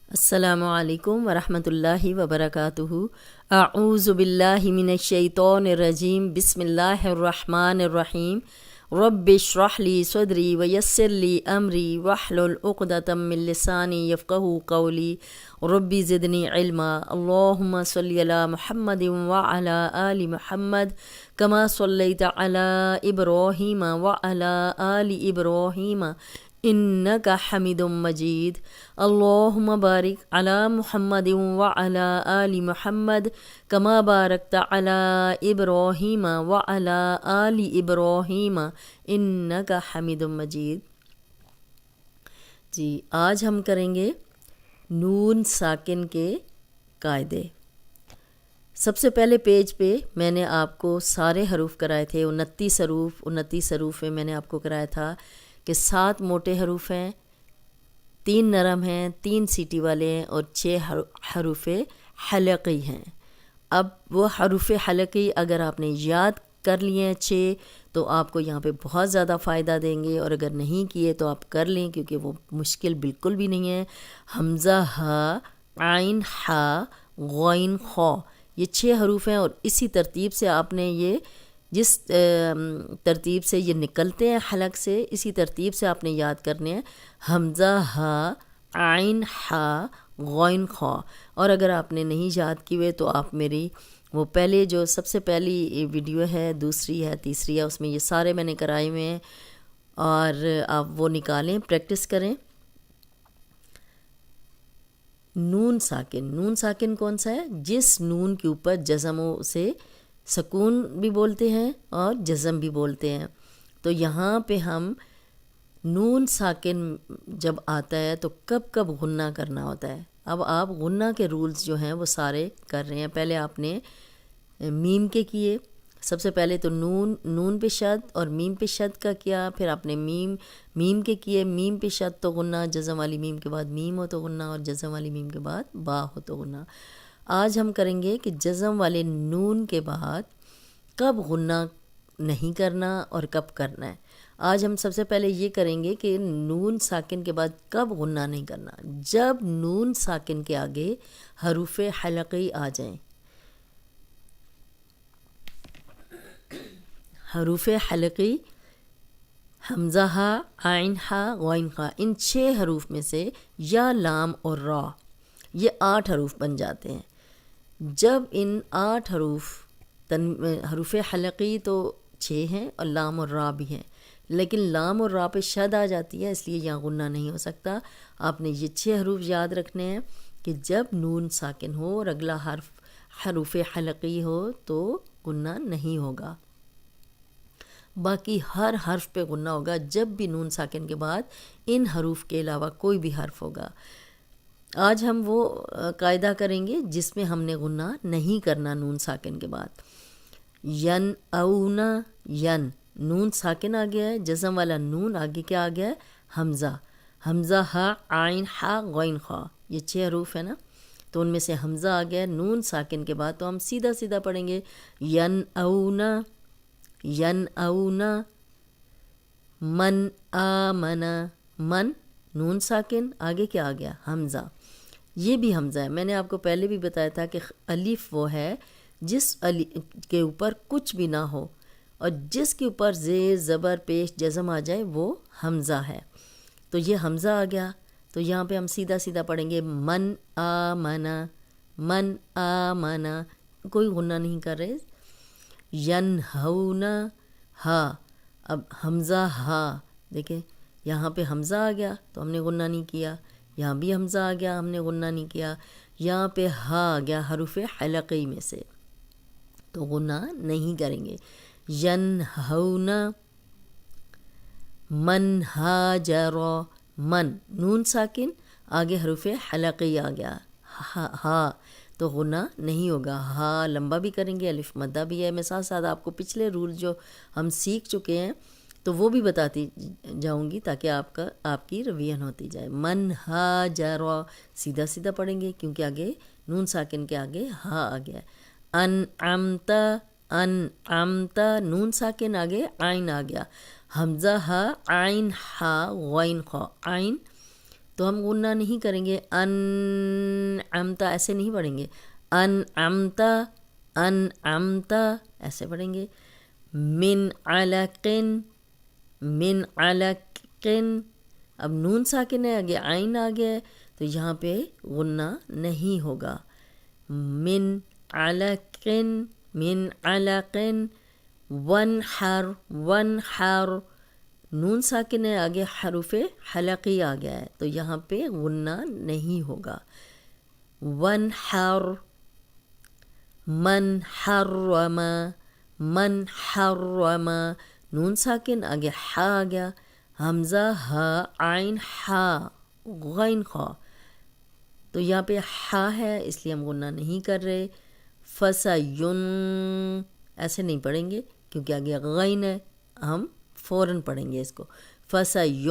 السلام علیکم ورحمۃ اللہ وبرکاتہ۔ اعوذ باللہ من الشیطان الرجیم، بسم اللہ الرحمن الرحیم۔ رب اشرح لی صدری ویسر لی امری واحلل عقدۃ من لسانی یفقہوا قولی رب زدنی علما۔ اللہم صلی علی محمد وعلی آل محمد کما صلیت علی ابراہیم وعلی آل ابراہیم انک حمید مجید۔ اللہم بارک علی محمد وعلی آل محمد کما بارکت علی ابراہیم وعلی آل ابراہیم انک حمید مجید۔ جی آج ہم کریں گے نون ساکن کے قاعدے۔ سب سے پہلے پیج پہ میں نے آپ کو سارے حروف کرائے تھے، 29 حروف میں نے آپ کو کرایا تھا کہ 7 موٹے حروف ہیں، 3 نرم ہیں، 3 سیٹی والے ہیں اور 6 حروف حلقی ہیں۔ اب وہ حروف حلقی اگر آپ نے یاد کر لیے ہیں 6 تو آپ کو یہاں پہ بہت زیادہ فائدہ دیں گے، اور اگر نہیں کیے تو آپ کر لیں کیونکہ وہ مشکل بالکل بھی نہیں ہے۔ حمزہ ہا، عین ہا، غین خا، یہ 6 حروف ہیں، اور اسی ترتیب سے آپ نے یہ جس ترتیب سے یہ نکلتے ہیں حلق سے، اسی ترتیب سے آپ نے یاد کرنے ہیں۔ حمزہ ہا، عین ہا، غین خا۔ اور اگر آپ نے نہیں یاد کی ہوئے تو آپ میری وہ پہلے جو سب سے پہلی ویڈیو ہے، دوسری ہے، تیسری ہے، اس میں یہ سارے میں نے کرائے ہوئے ہیں، اور آپ وہ نکالیں، پریکٹس کریں۔ نون ساکن کون سا ہے؟ جس نون کے اوپر جزم ہو اسے سکون بھی بولتے ہیں اور جزم بھی بولتے ہیں۔ تو یہاں پہ ہم نون ساکن جب آتا ہے تو کب کب غنہ کرنا ہوتا ہے۔ اب آپ غنہ کے رولز جو ہیں وہ سارے کر رہے ہیں۔ پہلے آپ نے میم کے کیے، سب سے پہلے تو نون پہ شد اور میم پہ شد کا کیا، پھر آپ نے میم کے کیے، میم پہ شد تو غنہ، جزم والی میم کے بعد میم ہو تو غنہ، اور جزم والی میم کے بعد با ہو تو غنہ۔ آج ہم کریں گے کہ جزم والے نون کے بعد کب غنہ نہیں کرنا اور کب کرنا ہے۔ آج ہم سب سے پہلے یہ کریں گے کہ نون ساکن کے بعد کب غنہ نہیں کرنا، جب نون ساکن کے آگے حروف حلقی آ جائیں۔ حروف حلقی حمزہ ہا، عین ہا، غین خا، ان 6 حروف میں سے یا لام اور را، یہ 8 حروف بن جاتے ہیں۔ جب ان 8 حروف حلقی تو 6 ہیں اور لام اور را بھی ہیں، لیکن لام اور را پہ شد آ جاتی ہے، اس لیے یہاں غنہ نہیں ہو سکتا۔ آپ نے یہ 6 حروف یاد رکھنے ہیں کہ جب نون ساکن ہو اور اگلا حرف حروف حلقی ہو تو غنہ نہیں ہوگا، باقی ہر حرف پہ غنہ ہوگا جب بھی نون ساکن کے بعد ان حروف کے علاوہ کوئی بھی حرف ہوگا۔ آج ہم وہ قاعدہ کریں گے جس میں ہم نے غنہ نہیں کرنا نون ساکن کے بعد۔ ین اونا، ین نون ساکن آ گیا ہے، جزم والا نون آگے کیا آ گیا ہے؟ حمزہ ہا، عین ہا، غین خا، یہ 6 حروف ہیں نا، تو ان میں سے حمزہ آ گیا ہے نون ساکن کے بعد، تو ہم سیدھا پڑھیں گے ین اونا، ین اونا، من آمنا، من نون ساکن آگے کیا آ گیا؟ حمزہ، یہ بھی حمزہ ہے۔ میں نے آپ کو پہلے بھی بتایا تھا کہ الف وہ ہے جس کے اوپر کچھ بھی نہ ہو، اور جس کے اوپر زیر زبر پیش جزم آ جائے وہ حمزہ ہے۔ تو یہ حمزہ آ گیا، تو یہاں پہ ہم سیدھا پڑھیں گے من آمنا، من آمنا، کوئی غنہ نہیں کر رہے۔ ینہونا، ہا، اب حمزہ ہا، دیکھیں یہاں پہ حمزہ آ گیا تو ہم نے غنہ نہیں کیا، یہاں بھی حمزہ آ گیا ہم نے غنہ نہیں کیا، یہاں پہ ہا آ گیا حروف حلقی میں سے تو غنہ نہیں کریں گے۔ ینہونا، من ہاجر، من نون ساکن آگے حروف حلقی آ گیا، ہا تو غنہ نہیں ہوگا، ہا لمبا بھی کریں گے، الف مدہ بھی ہے۔ میں ساتھ آپ کو پچھلے رول جو ہم سیکھ چکے ہیں تو وہ بھی بتاتی جاؤں گی تاکہ آپ کی ریویژن ہوتی جائے۔ من ہاجر سیدھا پڑھیں گے کیونکہ آگے نون ساکن کے آگے ہا آ گیا۔ انعمتا، انعمتا نون ساکن آگے عین آ گیا، حمزہ ہا، عین ہا، غین خا، عین تو ہم غنہ نہیں کریں گے، انعمتا ایسے نہیں پڑھیں گے، انعمتا انعمتا ایسے پڑھیں گے، من علقن من علقن، اب نون ساکن ہے، آگے عین آ گیا ہے تو یہاں پہ غنہ نہیں ہوگا، من علقن من علقن، ونحر ونحر، نون ساکن ہے، آگے حروف حلقی آ گیا ہے تو یہاں پہ غنہ نہیں ہوگا، ونحر، من حرم من حرم، نون ساکن آگے ہا آ گیا، حمزہ ہا عین ہا غین خا، تو یہاں پہ ہا ہے اس لیے ہم غنہ نہیں کر رہے، فسین ایسے نہیں پڑھیں گے کیونکہ آگے غین ہے، ہم فوراً پڑھیں گے اس کو، فسینغضون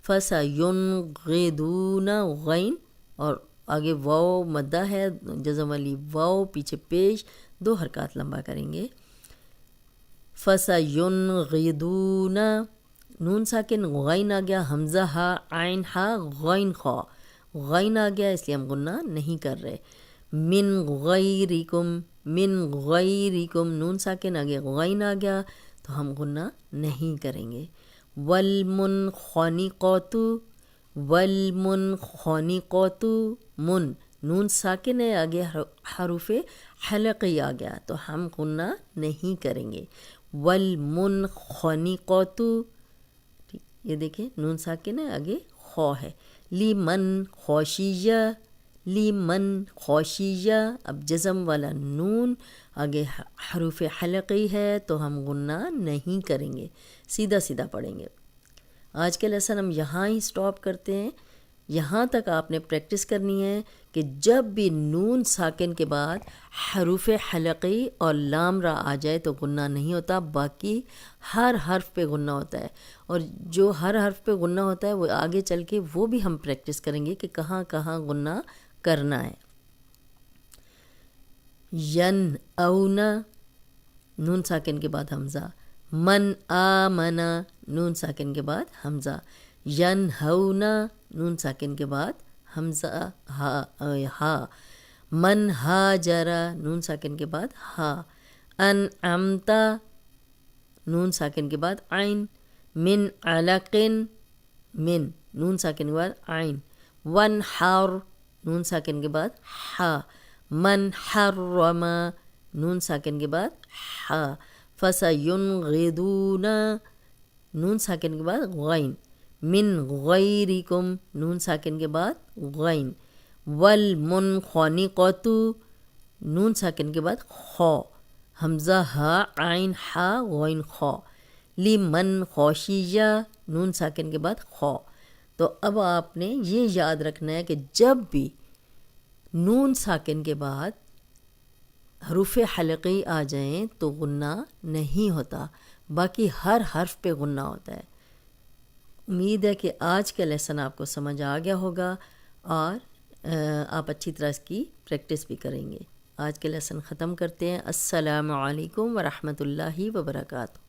فسینغضون غین، اور آگے واو مدہ ہے جزم والی واو پیچھے پیش، 2 حرکات لمبا کریں گے، فسینغضون، نون ساکن غین آ گیا، حمزہ ہا عین ہا غین خا، غین آ گیا اس لیے ہم غنہ نہیں کر رہے، من غیرکم من غیرکم، نون ساکن آگے غین آ گیا تو ہم غنہ نہیں کریں گے، والمنخنقۃ والمنخنقۃ، من نون ساکن ہے، آگے حروف حلقی آ گیا تو ہم غنہ نہیں کریں گے، والمنخنقۃ، یہ دیکھیں نون ساکن ہے، آگے خو ہے، لمن خشیہ لمن خشیہ، اب جزم والا نون آگے حروف حلقی ہے تو ہم غنہ نہیں کریں گے، سیدھا سیدھا پڑھیں گے۔ آج کے لیسن ہم یہاں ہی سٹاپ کرتے ہیں، یہاں تک آپ نے پریکٹس کرنی ہے کہ جب بھی نون ساکن کے بعد حروف حلقی اور لام را آ جائے تو غنہ نہیں ہوتا، باقی ہر حرف پہ غنہ ہوتا ہے، اور جو ہر حرف پہ غنہ ہوتا ہے وہ آگے چل کے وہ بھی ہم پریکٹس کریں گے کہ کہاں کہاں غنہ کرنا ہے۔ ین اونا، نون ساکن کے بعد حمزہ، من آمنا، نون ساکن کے بعد حمزہ، ین ہونا، نون ساکن کے بعد حمزہ ہا، من ہاجرا، نون ساکن کے بعد ہا، انعمتا، نون ساکن کے بعد عین، من علقن، من نون ساکن کے بعد عین، ونحر، نون ساکن کے بعد ہا، من حرم، نون ساکن کے بعد ہا، فسینغضون، نون ساکن کے بعد غین، من غیرکم، نون ساکن کے بعد غین، والمنخنقۃ، نون ساکن کے بعد خو، حمزہ ہا عین ہا غین خو، لمن خشیہ، نون ساکن کے بعد خو۔ تو اب آپ نے یہ یاد رکھنا ہے کہ جب بھی نون ساکن کے بعد حروف حلقی آ جائیں تو غنہ نہیں ہوتا، باقی ہر حرف پہ غنہ ہوتا ہے۔ امید ہے کہ آج کا لیسن آپ کو سمجھ آ گیا ہوگا اور آپ اچھی طرح اس کی پریکٹس بھی کریں گے۔ آج کے لیسن ختم کرتے ہیں۔ السلام علیکم ورحمۃ اللہ وبرکاتہ۔